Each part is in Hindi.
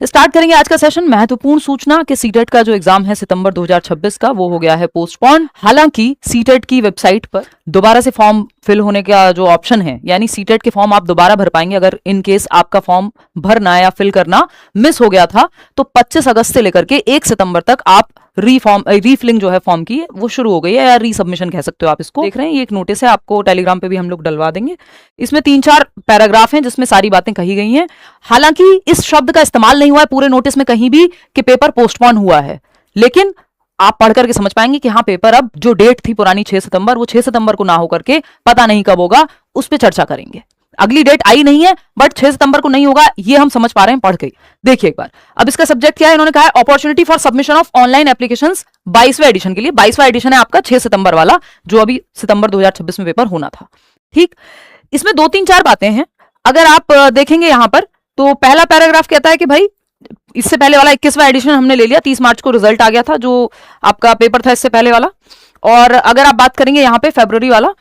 स्टार्ट करेंगे आज का सेशन। महत्वपूर्ण सूचना कि सीटेट का जो एग्जाम है सितंबर 2026 का वो हो गया है पोस्टपोन। हालांकि सीटेट की वेबसाइट पर दोबारा से फॉर्म फिल होने का जो ऑप्शन है, यानी सीटेट के फॉर्म आप दोबारा भर पाएंगे अगर इन केस आपका फॉर्म भरना या फिल करना मिस हो गया था, तो 25 अगस्त से लेकर के 1 सितंबर तक आप रीफिलिंग जो है फॉर्म की वो शुरू हो गई है, या रीसबमिशन कह सकते हो आप इसको। देख रहे हैं ये एक नोटिस है, आपको टेलीग्राम पे भी हम लोग डलवा देंगे। इसमें 3-4 पैराग्राफ हैं जिसमें सारी बातें कही गई हैं। हालांकि इस शब्द का इस्तेमाल नहीं हुआ है पूरे नोटिस में कहीं भी कि पेपर पोस्टपोन हुआ है, लेकिन आप पढ़ करके समझ पाएंगे कि हाँ, पेपर अब जो डेट थी पुरानी 6 सितंबर, वो 6 सितंबर को ना होकर के पता नहीं कब होगा, उस पर चर्चा करेंगे। अगली डेट आई नहीं है बट 6 सितंबर को नहीं होगा, ये हम समझ पा रहे हैं पढ़ के। देखिए एक बार, अब इसका सब्जेक्ट क्या है, इन्होंने कहा है opportunity for submission of online applications 22वें एडिशन के लिए। 22वां एडिशन है आपका 6 सितंबर वाला, जो अभी सितंबर 2026 में पेपर होना था। ठीक, इसमें 2-3-4 बातें हैं। अगर आप देखेंगे यहां पर, तो पहला पैराग्राफ कहता है कि भाई इससे पहले वाला 21वां एडिशन हमने ले लिया, 30 मार्च को रिजल्ट आ गया था जो आपका पेपर था इससे पहले वाला। और अगर आप बात करेंगे यहां पे फरवरी वाला,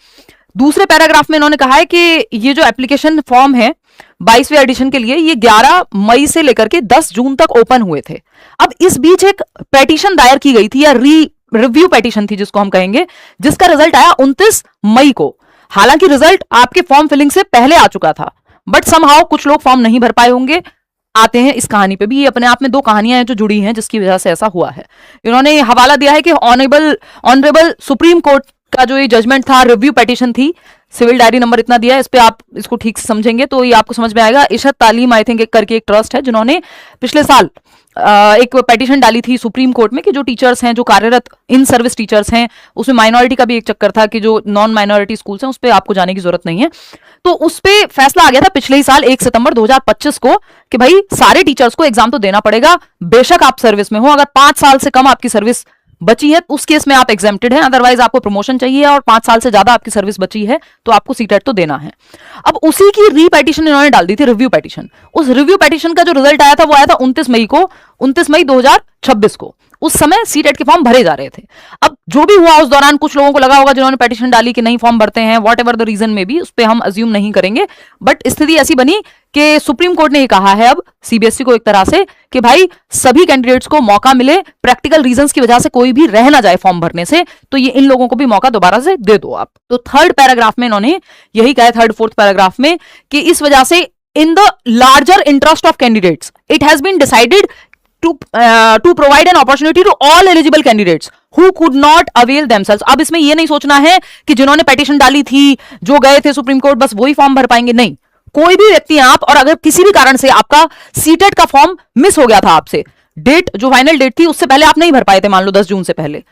दूसरे पैराग्राफ में इन्होंने कहा है कि ये जो एप्लीकेशन फॉर्म है 22वें एडिशन के लिए, ये 11 मई से लेकर के 10 जून तक ओपन हुए थे। अब इस बीच एक पेटिशन दायर की गई थी, या रिव्यू पेटिशन थी जिसको हम कहेंगे, जिसका रिजल्ट आया 29 मई को। हालांकि रिजल्ट आपके फॉर्म फिलिंग से पहले आ चुका था, बट समहाउ कुछ लोग फॉर्म नहीं भर पाए होंगे। आते हैं इस कहानी पे भी, ये अपने आप में 2 कहानियां हैं जो जुड़ी हैं जिसकी वजह से ऐसा हुआ है। इन्होंने हवाला दिया है कि ऑनरेबल सुप्रीम कोर्ट का जो ये जजमेंट था, रिव्यू पेटिशन थी, सिविल डायरी नंबर इतना दिया है, इस पे आप इसको ठीक से समझेंगे तो ये आपको समझ में आएगा। इशत तालीम आई थिंक करके एक ट्रस्ट है जिन्होंने पिछले साल एक पेटिशन डाली थी सुप्रीम कोर्ट में कि जो टीचर्स हैं, जो कार्यरत इन सर्विस टीचर्स हैं, उसमें माइनॉरिटी का भी एक चक्कर था कि जो नॉन माइनॉरिटी स्कूल्स हैं उस पर आपको जाने की जरूरत नहीं है। तो उस पर फैसला आ गया था पिछले ही साल 1 सितंबर 2025 को कि भाई सारे टीचर्स को एग्जाम तो देना पड़ेगा, बेशक आप सर्विस में हो। अगर 5 साल से कम आपकी सर्विस बची है उस केस में आप एग्जेम्प्टेड हैं, अदरवाइज आपको प्रमोशन चाहिए और 5 साल से ज्यादा आपकी सर्विस बची है तो आपको सीटेट तो देना है। अब उसी की रीपेटिशन इन्होंने डाल दी थी, रिव्यू पेटिशन। उस रिव्यू पेटिशन का जो रिजल्ट आया था वो आया था 29 मई 2026 को। उस समय सीटेट के फॉर्म भरे जा रहे थे। अब जो भी हुआ उस दौरान कुछ लोगों को लगा होगा जिन्होंने पेटिशन डाली कि नहीं फॉर्म भरते हैं, वॉट एवर द रीजन में भी, उस पर हम अज्यूम नहीं करेंगे, बट स्थिति ऐसी बनी कि सुप्रीम कोर्ट ने ये कहा है अब सीबीएसई को एक तरह से कि भाई सभी कैंडिडेट्स को मौका मिले, प्रैक्टिकल रीजंस की वजह से कोई भी रह ना जाए फॉर्म भरने से, तो ये इन लोगों को भी मौका दोबारा से दे दो आप। तो 3rd पैराग्राफ में इन्होंने यही कहा है, 3rd-4th पैराग्राफ में, कि इस वजह से in the larger interest of candidates it has been decided to provide an opportunity to all eligible candidates who could not avail themselves। अब इसमें यह नहीं सोचना है कि जिन्होंने पेटिशन डाली थी, जो गए थे सुप्रीम कोर्ट, बस वही फॉर्म भर पाएंगे, नहीं। कोई भी व्यक्ति आप, और अगर किसी भी कारण से आपका सीटेट का फॉर्म मिस हो गया था, आपसे डेट जो फाइनल डेट थी उससे पहले आप नहीं भर पाए थे, मान लो 10 जून से पहले,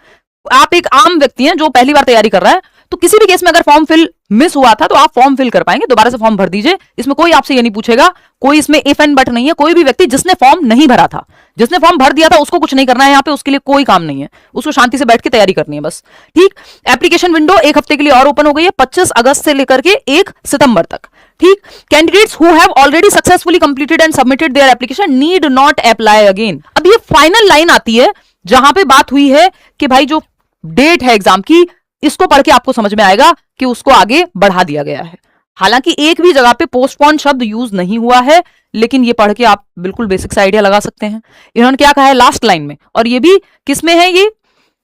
आप एक आम व्यक्ति हैं जो पहली बार तैयारी कर रहा है, तो किसी भी केस में अगर फॉर्म फिल मिस हुआ था तो आप फॉर्म फिल कर पाएंगे, दोबारा से फॉर्म भर दीजिए। इसमें कोई आपसे ये नहीं पूछेगा, कोई इसमें इफ एंड बट नहीं है। कोई भी व्यक्ति जिसने फॉर्म नहीं भरा था, जिसने फॉर्म भर दिया था, उसको कुछ नहीं करना है यहाँ पे, उसके लिए कोई काम नहीं है, उसको शांति से बैठ के तैयारी करनी है बस। ठीक, एप्लीकेशन विंडो 1 हफ्ते के लिए और ओपन हो गई है, 25 अगस्त से लेकर के 1 सितंबर तक। ठीक, candidates who have already successfully completed and submitted their application need not apply again. अब ये फाइनल लाइन आती है जहां पे बात हुई है कि भाई जो डेट है एग्जाम की, इसको पढ़ के आपको समझ में आएगा कि उसको आगे बढ़ा दिया गया है। हालांकि एक भी जगह पे पोस्टपोन शब्द यूज नहीं हुआ है, लेकिन ये पढ़ के आप बिल्कुल बेसिक सा आइडिया लगा सकते हैं। इन्होंने क्या कहा है लास्ट लाइन में, और ये भी किसमें है, ये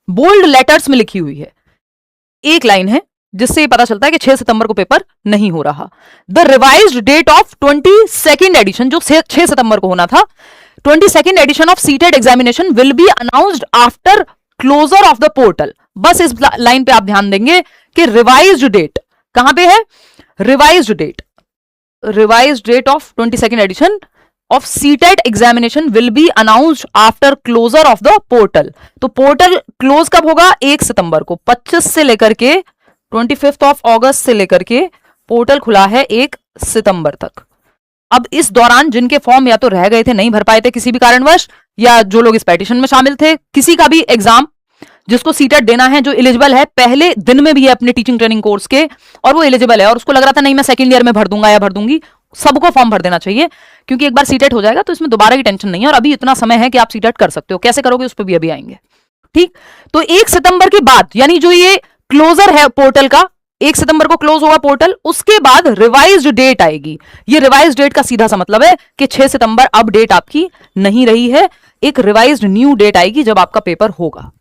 बोल्ड लेटर्स में लिखी हुई है, एक लाइन है जिससे पता चलता है कि 6 सितंबर को पेपर नहीं हो रहा। The revised date of 22nd edition, जो 6 सितंबर को होना था, 22nd edition of CTET examination will be announced after closure of the portal. बस इस लाइन पे आप ध्यान देंगे कि रिवाइज्ड डेट कहां पे है, revised date of 22nd edition of CTET examination will be announced after closure of the portal. तो पोर्टल क्लोज कब होगा, 1 सितंबर को। 25 से लेकर के 25 ऑफ अगस्त से लेकर के पोर्टल खुला है 1 सितंबर तक। अब इस दौरान जिनके फॉर्म या तो रह गए थे, नहीं भर पाए थे किसी भी कारणवश, या जो लोग इस पेटिशन में शामिल थे, किसी का भी एग्जाम जिसको सीटेट देना है, जो एलिजिबल है, पहले दिन में भी है अपने टीचिंग ट्रेनिंग कोर्स के, और वो एलिजिबल है और उसको लग रहा था नहीं मैं सेकंड ईयर में भर दूंगा या भर दूंगी, सबको फॉर्म भर देना चाहिए, क्योंकि एक बार सीटेट हो जाएगा तो इसमें दोबारा की टेंशन नहीं है, और अभी इतना समय है कि आप सीटेट कर सकते हो। कैसे करोगे उस पर भी अभी आएंगे। ठीक, तो 1 सितंबर के बाद, यानी जो ये क्लोजर है पोर्टल का, 1 सितंबर को क्लोज होगा पोर्टल, उसके बाद रिवाइज्ड डेट आएगी। ये रिवाइज्ड डेट का सीधा सा मतलब है कि 6 सितंबर अब डेट आपकी नहीं रही है, एक रिवाइज्ड न्यू डेट आएगी जब आपका पेपर होगा।